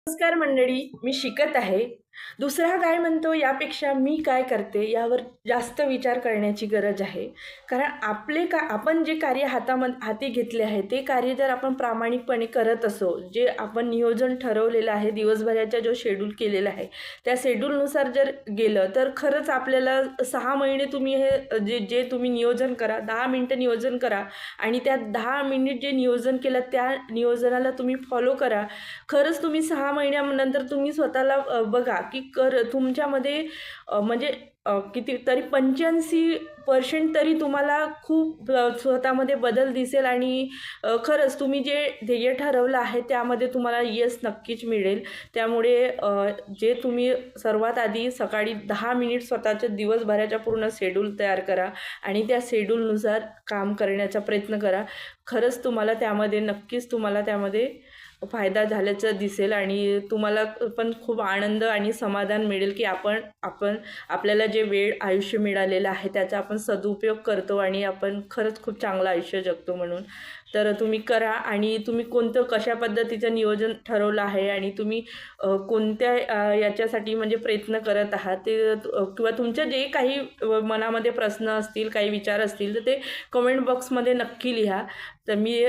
नमस्कार मंडळी, मी शिकत आहे. दुसरा काय म्हणतो यापेक्षा मी काय करते यावर जास्त विचार करण्याची गरज आहे. कारण आपण जे कार्य हाती घेतले आहे ते कार्य जर आपण प्रामाणिकपणे करत असो, जे आपण नियोजन ठरवलेलं आहे, दिवसभराचा जो शेड्यूल केलेला आहे त्या शेड्यूलनुसार जर गेलं तर खरंच आपल्याला 6 महिने तुम्ही हे जे जे तुम्ही नियोजन करा, 10 मिनिटं नियोजन करा आणि त्या 10 मिनिट जे नियोजन केलं त्या नियोजनाला तुम्ही फॉलो करा. खरंच तुम्ही 6 महिन्यानंतर तुम्ही स्वतःला बघा की तुमच्यामध्ये म्हणजे किती तरी 85% तरी तुम्हाला खूप स्वतःमध्ये बदल दिसेल आणि खरंच तुम्ही जे ध्येय ठरवलं आहे त्यामध्ये तुम्हाला यश नक्कीच मिळेल. त्यामुळे जे तुम्ही सर्वात आधी सकाळी 10 मिनिट स्वतःच्या दिवसभराच्या पूर्ण शेड्यूल तयार करा आणि त्या शेड्यूलनुसार काम करण्याचा प्रयत्न करा. खरंच तुम्हाला त्यामध्ये फायदा झाल्याचं दिसेल आणि तुम्हाला पण खूप आनंद आणि समाधान मिळेल की आपण आपल्याला जे वेळ आयुष्य मिळालेलं आहे त्याचा आपण सदुपयोग करतो आणि आपण खरंच खूप चांगलं आयुष्य जगतो म्हणून. तर तुम्ही करा आणि तुम्ही कशा पद्धतीचं नियोजन ठरवलं आहे आणि तुम्ही कोणत्या याच्यासाठी म्हणजे प्रयत्न करत आहात ते किंवा तुमचे जे काही मनामध्ये प्रश्न असतील, काही विचार असतील तर ते कमेंट बॉक्समध्ये नक्की लिहा. तर मी